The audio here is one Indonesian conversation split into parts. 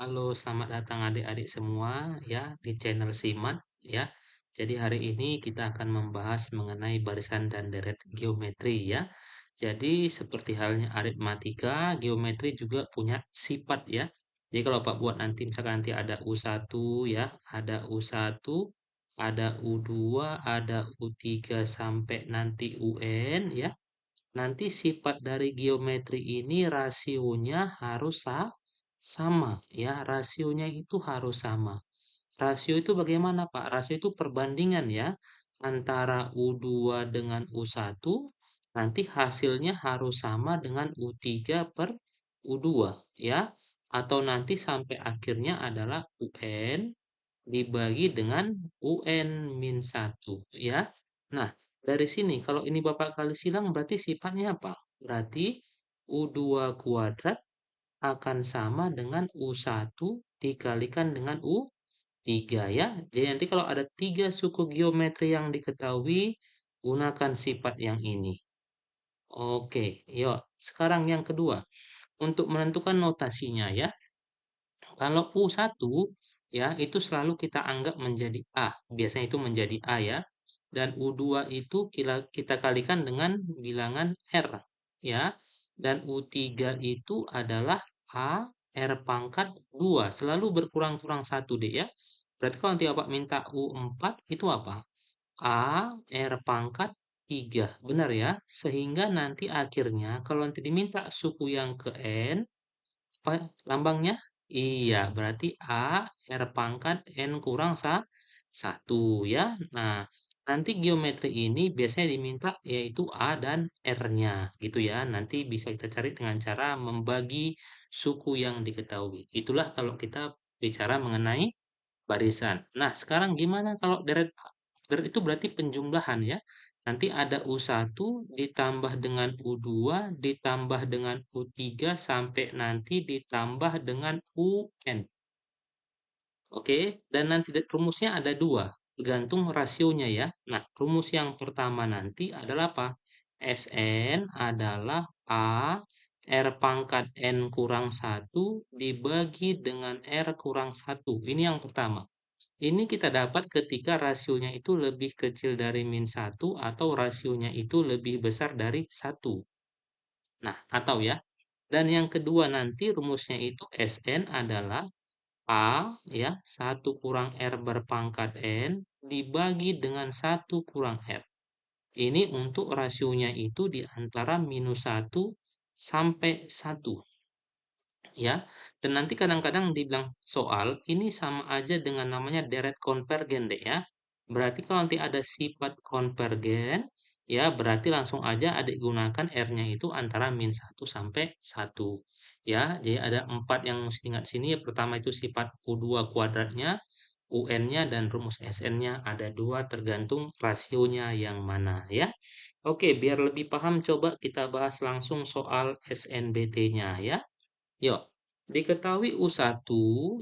Halo, selamat datang adik-adik semua ya di channel Simat ya. Jadi hari ini kita akan membahas mengenai barisan dan deret geometri ya. Jadi seperti halnya aritmatika, geometri juga punya sifat ya. Jadi kalau Pak buat nanti misalkan nanti ada U1 ya, ada U1, ada U2, ada U3 sampai nanti UN ya. Nanti sifat dari geometri ini rasionya harus sama ya, rasionya itu harus sama. Rasio itu bagaimana, Pak? Rasio itu perbandingan ya antara U2 dengan U1, nanti hasilnya harus sama dengan U3 per U2 ya. Atau nanti sampai akhirnya adalah UN dibagi dengan UN min 1 ya. Nah, dari sini kalau ini Bapak kali silang berarti sifatnya apa? Berarti U2 kuadrat akan sama dengan U1 dikalikan dengan U3 ya. Jadi nanti kalau ada tiga suku geometri yang diketahui, gunakan sifat yang ini. Oke, yuk. Sekarang yang kedua, untuk menentukan notasinya ya. Kalau U1 ya itu selalu kita anggap menjadi A. Biasanya itu menjadi A ya. Dan U2 itu kita kalikan dengan bilangan R ya. Dan U3 itu adalah A R pangkat 2. Selalu berkurang-kurang satu deh ya. Berarti kalau nanti Bapak minta U4 itu apa? A R pangkat 3. Benar ya? Sehingga nanti akhirnya kalau nanti diminta suku yang ke N, apa lambangnya? Iya, berarti A R pangkat N kurang 1 ya. Nah, nanti geometri ini biasanya diminta yaitu A dan R-nya gitu ya. Nanti bisa kita cari dengan cara membagi suku yang diketahui. Itulah kalau kita bicara mengenai barisan. Nah, sekarang gimana kalau deret, Pak? Deret itu berarti penjumlahan ya. Nanti ada U1 ditambah dengan U2 ditambah dengan U3 sampai nanti ditambah dengan UN. Oke, dan nanti rumusnya ada dua, tergantung rasionya ya. Nah, rumus yang pertama nanti adalah apa? Sn adalah A R pangkat N kurang satu dibagi dengan R kurang satu. Ini yang pertama. Ini kita dapat ketika rasionya itu lebih kecil dari min satu atau rasionya itu lebih besar dari satu. Nah, atau ya. Dan yang kedua nanti rumusnya itu Sn adalah A ya, satu kurang R berpangkat N dibagi dengan satu kurang R. Ini untuk rasionya itu di antara minus satu sampai satu ya. Dan nanti kadang-kadang dibilang soal ini sama aja dengan namanya deret konvergen deh ya. Berarti kalau nanti ada sifat konvergen ya berarti langsung aja adik gunakan R-nya itu antara min satu sampai satu ya. Jadi ada 4 yang mesti ingat sini ya. Pertama itu sifat U2 kuadratnya, UN-nya dan rumus SN-nya ada dua tergantung rasionya yang mana ya. Oke, biar lebih paham coba kita bahas langsung soal SNBT-nya ya. Yuk, diketahui U1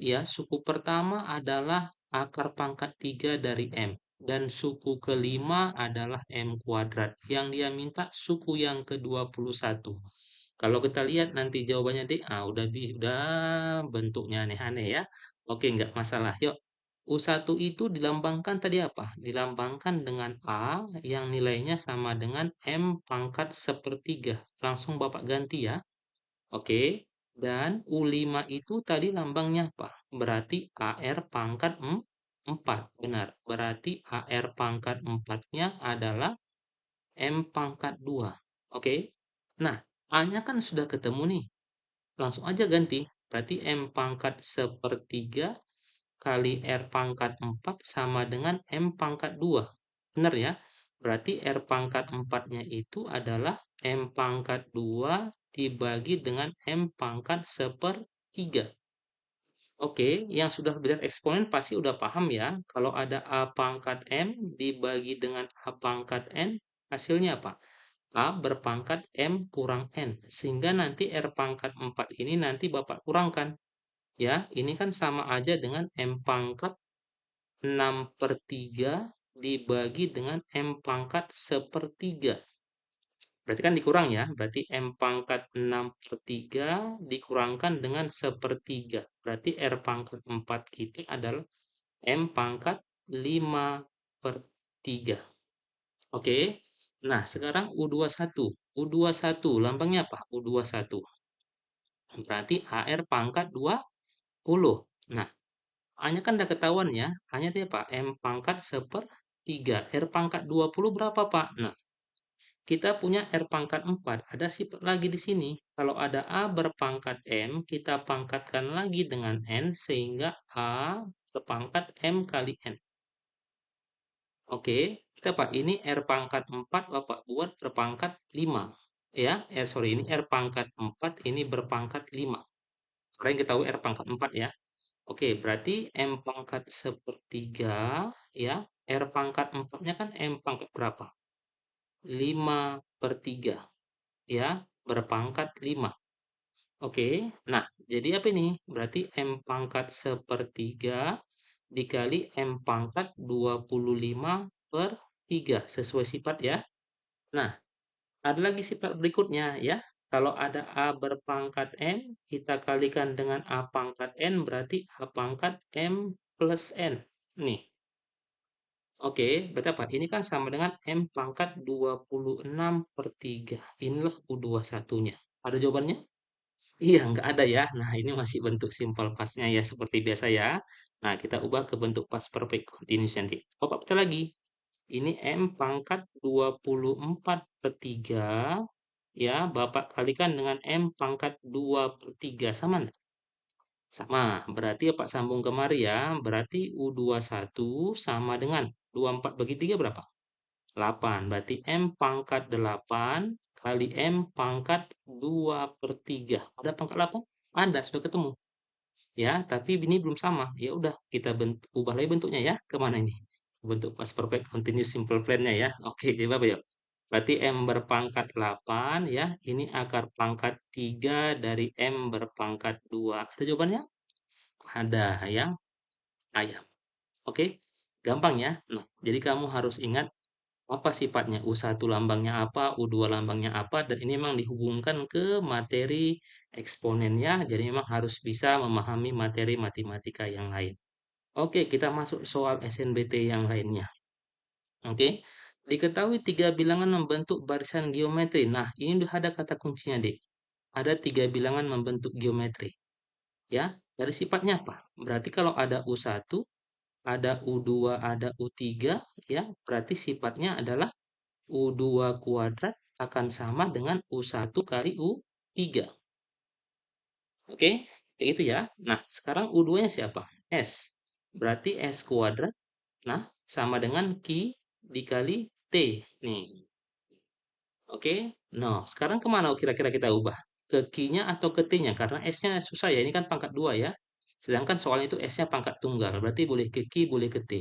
ya, suku pertama adalah akar pangkat 3 dari M. Dan suku kelima adalah M kuadrat. Yang dia minta suku yang ke-21. Kalau kita lihat nanti jawabannya D, udah bentuknya aneh-aneh ya. Oke, nggak masalah. Yuk, U1 itu dilambangkan tadi apa? Dilambangkan dengan A yang nilainya sama dengan M pangkat sepertiga. Langsung Bapak ganti ya. Oke, dan U5 itu tadi lambangnya apa? Berarti AR pangkat 4. Benar, berarti AR pangkat 4-nya adalah M pangkat 2. Oke, nah A-nya kan sudah ketemu nih. Langsung aja ganti. Berarti M pangkat sepertiga kali R pangkat 4 sama dengan M pangkat 2. Benar ya? Berarti R pangkat 4-nya itu adalah M pangkat 2 dibagi dengan M pangkat sepertiga. Oke, yang sudah belajar eksponen pasti udah paham ya. Kalau ada A pangkat M dibagi dengan A pangkat N, hasilnya apa? A berpangkat M kurang N. Sehingga nanti R pangkat 4 ini nanti Bapak kurangkan. Ya, ini kan sama aja dengan M pangkat 6/3 dibagi dengan M pangkat sepertiga. Berarti kan dikurang ya. Berarti M pangkat 6 per 3 dikurangkan dengan sepertiga. Berarti R pangkat 4 kita adalah M pangkat 5 per 3. Oke. Nah, sekarang U21. U21 lambangnya apa? U21. Berarti AR pangkat 20. Nah, A-nya kan udah ketahuan ya. A-nya itu apa? M pangkat sepertiga. R pangkat 20 berapa, Pak? Nah, kita punya R pangkat 4. Ada sifat lagi di sini. Kalau ada A berpangkat M, kita pangkatkan lagi dengan N sehingga A berpangkat M kali N. Oke, kita Pak, ini R pangkat 4 Bapak buat berpangkat 5. Ya, sorry, ini R pangkat 4, ini berpangkat 5. Kalian kita tahu R pangkat 4 ya. Oke, berarti M pangkat sepertiga, ya. R pangkat 4-nya kan M pangkat berapa? 5 per 3, ya. Berpangkat 5. Oke, nah, jadi apa ini? Berarti M pangkat sepertiga dikali M pangkat 25 per 3, sesuai sifat ya. Nah, ada lagi sifat berikutnya ya. Kalau ada A berpangkat M, kita kalikan dengan A pangkat N, berarti A pangkat M plus N. Nih, oke, berarti apa? Ini kan sama dengan M pangkat 26 per 3. Inilah U21-nya. Ada jawabannya? Iya, nggak ada ya. Nah, ini masih bentuk simple past-nya ya, seperti biasa ya. Nah, kita ubah ke bentuk past perfect continuous nanti. Bapak pecah lagi. Ini M pangkat 24 per 3. Ya, Bapak kalikan dengan M pangkat 2 per 3. Sama nggak? Sama. Berarti Bapak sambung kemari ya. Berarti U21 sama dengan 24 bagi 3 berapa? 8. Berarti M pangkat 8 kali M pangkat 2 per 3. Ada pangkat 8? Ada, sudah ketemu. Ya, tapi ini belum sama. Ya udah, kita ubah lagi bentuknya ya. Kemana ini? Bentuk past perfect continuous simple plan-nya ya. Oke, coba ya. Berarti M berpangkat 8 ya. Ini akar pangkat 3 dari M berpangkat 2. Ada jawabannya? Ada yang ayam. Oke, gampang ya. Nah, jadi kamu harus ingat apa sifatnya, U1 lambangnya apa, U2 lambangnya apa, dan ini memang dihubungkan ke materi eksponennya, jadi memang harus bisa memahami materi matematika yang lain. Oke, kita masuk soal SNBT yang lainnya. Oke, diketahui tiga bilangan membentuk barisan geometri. Nah, ini udah ada kata kuncinya, Dek. Ada tiga bilangan membentuk geometri. Ya, dari sifatnya apa? Berarti kalau ada U1, ada U2, ada U3, ya, berarti sifatnya adalah U2 kuadrat akan sama dengan U1 kali U3. Oke, kayak gitu ya. Nah, sekarang U2-nya siapa? S. Berarti S kuadrat, nah, sama dengan Q dikali T. Nih, oke. Nah, sekarang kemana kira-kira kita ubah? Ke Q-nya atau ke T-nya? Karena S-nya susah ya, ini kan pangkat 2 ya. Sedangkan soalnya itu S-nya pangkat tunggal, berarti boleh ke Q, boleh ke T.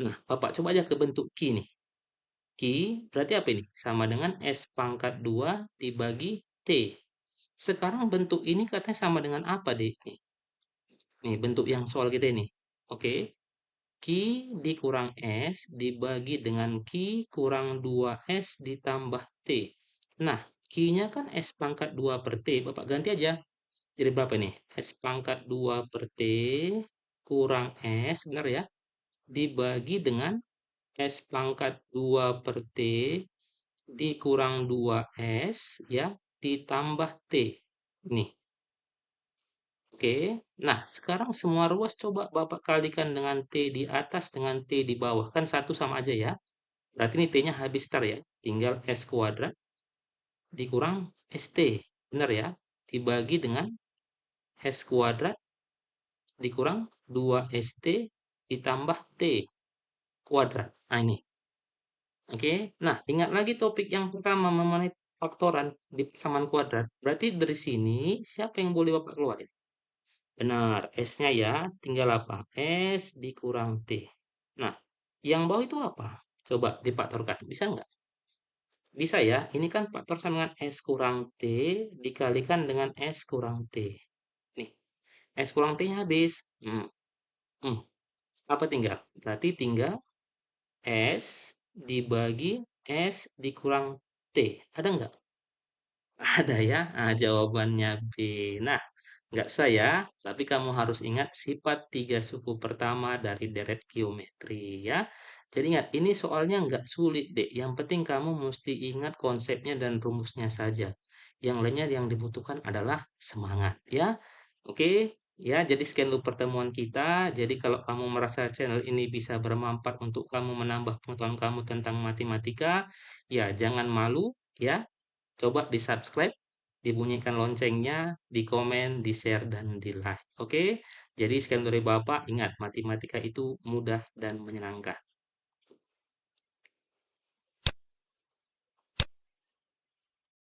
Nah, Bapak coba aja ke bentuk Q nih. Q berarti apa ini? Sama dengan S pangkat 2 dibagi T. Sekarang bentuk ini katanya sama dengan apa, deh? Nih, bentuk yang soal kita ini. Oke. Q dikurang S dibagi dengan Q kurang 2S ditambah T. Nah, Q-nya kan S pangkat 2 per T. Bapak ganti aja. Jadi berapa nih? S pangkat 2 per T kurang S, benar ya? Dibagi dengan S pangkat 2 per T dikurang 2S ya ditambah T. Nih, oke. Nah, sekarang semua ruas coba Bapak kalikan dengan T di atas dengan T di bawah. Kan satu sama aja ya. Berarti ini T-nya habis tar ya. Tinggal S kuadrat dikurang ST. Benar ya? Dibagi dengan S kuadrat dikurang 2ST ditambah T kuadrat. Nah, ini. Oke, nah ingat lagi topik yang pertama mengenai faktoran di persamaan kuadrat. Berarti dari sini siapa yang boleh Bapak keluarin? Benar, S-nya ya tinggal apa? S dikurang T. Nah, yang bawah itu apa? Coba difaktorkan, bisa nggak? Bisa ya, ini kan faktor sama dengan S kurang T dikalikan dengan S kurang T. Nih, S kurang T-nya habis. Hmm. Apa tinggal? Berarti tinggal S dibagi S dikurang T. Ada nggak? Ada ya? Jawabannya B. Nah, nggak sah ya, tapi kamu harus ingat sifat tiga suku pertama dari deret geometri ya. Jadi ingat, ini soalnya nggak sulit deh. Yang penting kamu mesti ingat konsepnya dan rumusnya saja. Yang lainnya yang dibutuhkan adalah semangat ya. Oke, ya jadi sekian dulu pertemuan kita. Jadi kalau kamu merasa channel ini bisa bermanfaat untuk kamu menambah pengetahuan kamu tentang matematika, ya jangan malu ya. Coba di-subscribe, dibunyikan loncengnya, di-komen, di-share, dan di-like. Oke? Jadi sekian dari Bapak, ingat matematika itu mudah dan menyenangkan.